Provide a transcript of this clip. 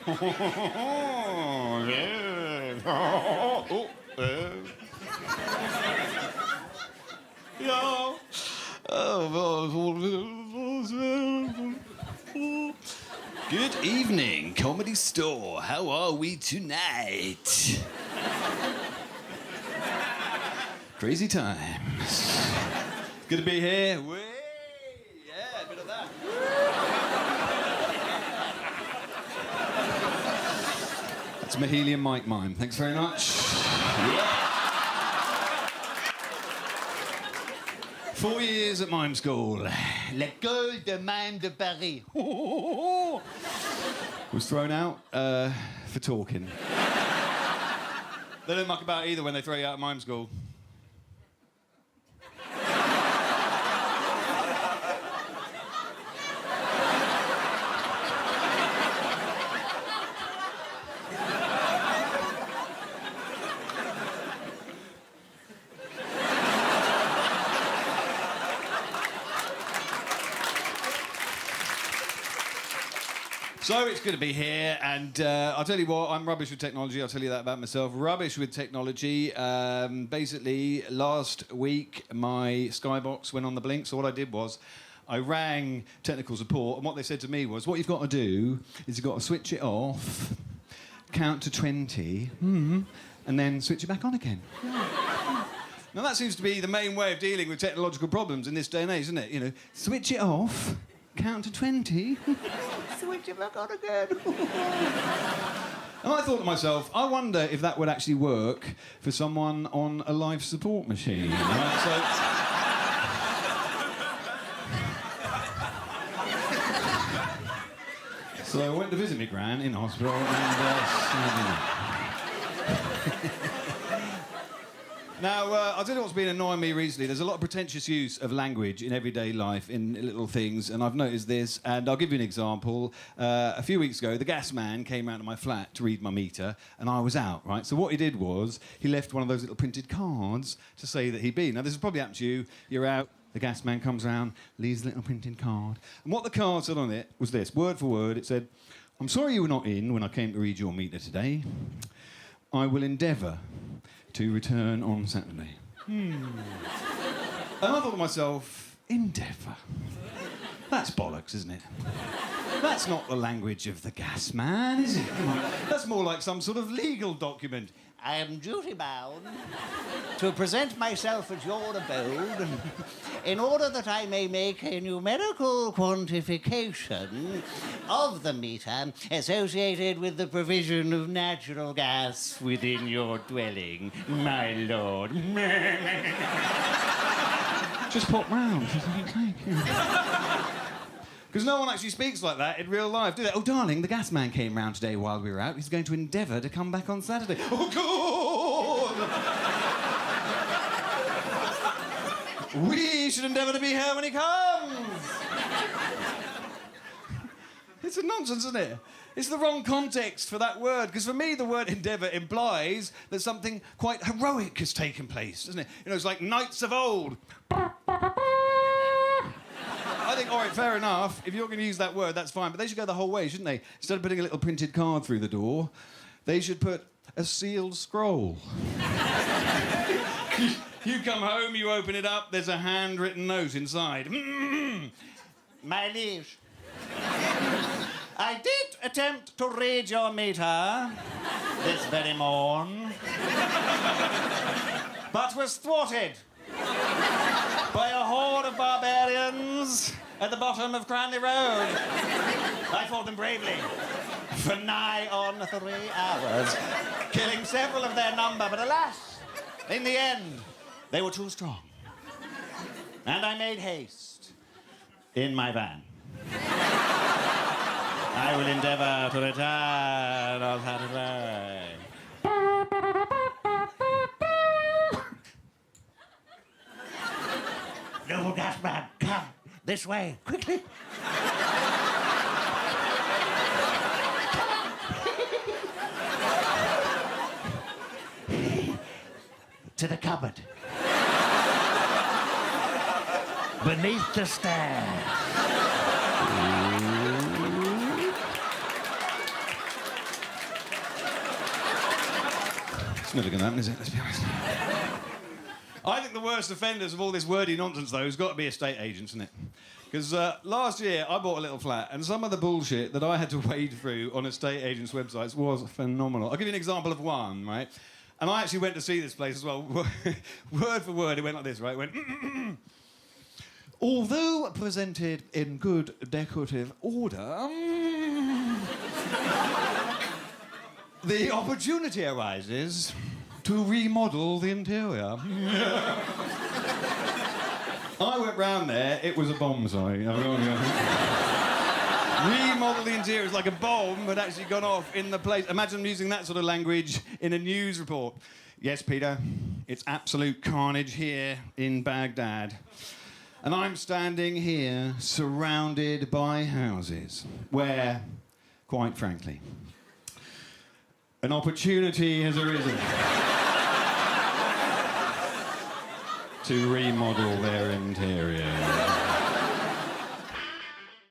Good evening, Comedy Store. How are we tonight? Crazy times. Good to be here. Whee! Yeah, a bit of that. That's my helium mic mime. Thanks very much. Yeah. 4 years at mime school. L'école de mime de Paris. Was thrown out for talking. They don't muck about either when they throw you out of mime school. So it's good to be here, and I'll tell you what, I'm rubbish with technology. I'll tell you that about myself. Rubbish with technology. Basically, last week, my Skybox went on the blink, so what I did was I rang technical support, and what they said to me was, what you've got to do is you've got to switch it off, count to 20, and then switch it back on again. Now, that seems to be the main way of dealing with technological problems in this day and age, isn't it? You know, switch it off, count to 20, switch it back on again. And I thought to myself, I wonder if that would actually work for someone on a life support machine. Right? So I went to visit my gran in hospital and... Now, I'll tell you what's been annoying me recently. There's a lot of pretentious use of language in everyday life, in little things, and I've noticed this, and I'll give you an example. A few weeks ago, the gas man came round to my flat to read my meter, and I was out, right? So what he did was, he left one of those little printed cards to say that he'd been. Now, this has probably happened to you. You're out, the gas man comes round, leaves a little printed card. And what the card said on it was this, word for word, it said, "I'm sorry you were not in when I came to read your meter today. I will endeavour to return on Saturday." And I thought to myself, endeavour? That's bollocks, isn't it? That's not the language of the gas man, is it? That's more like some sort of legal document. "I am duty-bound to present myself at your abode in order that I may make a numerical quantification of the meter associated with the provision of natural gas within your dwelling, my lord." Just pop round, for fuck's sake. Because no one actually speaks like that in real life, do they? "Oh, darling, the gas man came round today while we were out. He's going to endeavour to come back on Saturday." Oh, God! We should endeavour to be here when he comes. It's a nonsense, isn't it? It's the wrong context for that word, because for me, the word endeavour implies that something quite heroic has taken place, doesn't it? You know, it's like knights of old. I think, all right, fair enough. If you're going to use that word, that's fine. But they should go the whole way, shouldn't they? Instead of putting a little printed card through the door, they should put a sealed scroll. You come home, you open it up, there's a handwritten note inside. "My liege, I did attempt to read your meter this very morn, but was thwarted by a horde of barbarians at the bottom of Cranley Road. I fought them bravely for nigh on 3 hours, killing several of their number, but alas, in the end, they were too strong. And I made haste in my van. I will endeavour to return on Saturday." "Noble gas man, come this way, quickly." "To the cupboard. Beneath the stairs." It's never going to happen, is it? Let's be honest. I think the worst offenders of all this wordy nonsense, though, has got to be estate agents, isn't it? Because last year, I bought a little flat, and some of the bullshit that I had to wade through on estate agents' websites was phenomenal. I'll give you an example of one, right? And I actually went to see this place as well. Word for word, it went like this, right? It went... Although presented in good decorative order... the opportunity arises to remodel the interior. I went round there, it was a bomb, sorry. Remodel the interior is like a bomb had actually gone off in the place. Imagine using that sort of language in a news report. Yes, Peter, it's absolute carnage here in Baghdad. And I'm standing here surrounded by houses where, quite frankly, an opportunity has arisen to remodel their interior.